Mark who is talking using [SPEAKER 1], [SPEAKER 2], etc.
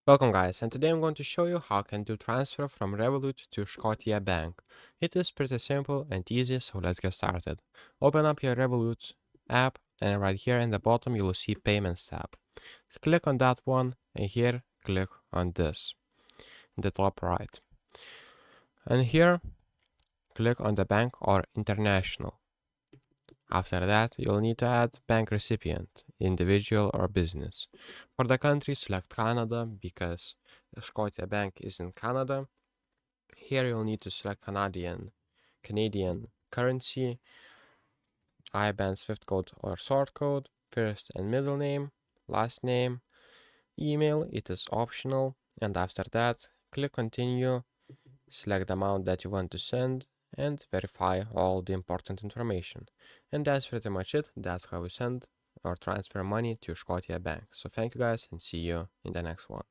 [SPEAKER 1] Welcome guys, and today I'm going to show you how I can do transfer from Revolut to Scotiabank. It is pretty simple and easy, so let's get started. Open up your Revolut app, and right here in the bottom you will see Payments tab. Click on that one, and here click on this in the top right. And here click on the bank or international. After that, you'll need to add bank recipient, individual or business. For the country, select Canada because Scotiabank is in Canada. Here you'll need to select Canadian currency, IBAN, SWIFT code or sort code, first and middle name, last name, email, it is optional, and after that, click continue, select the amount that you want to send, and verify all the important information. And that's pretty much it. That's how we send or transfer money to Scotiabank. So thank you guys and see you in the next one.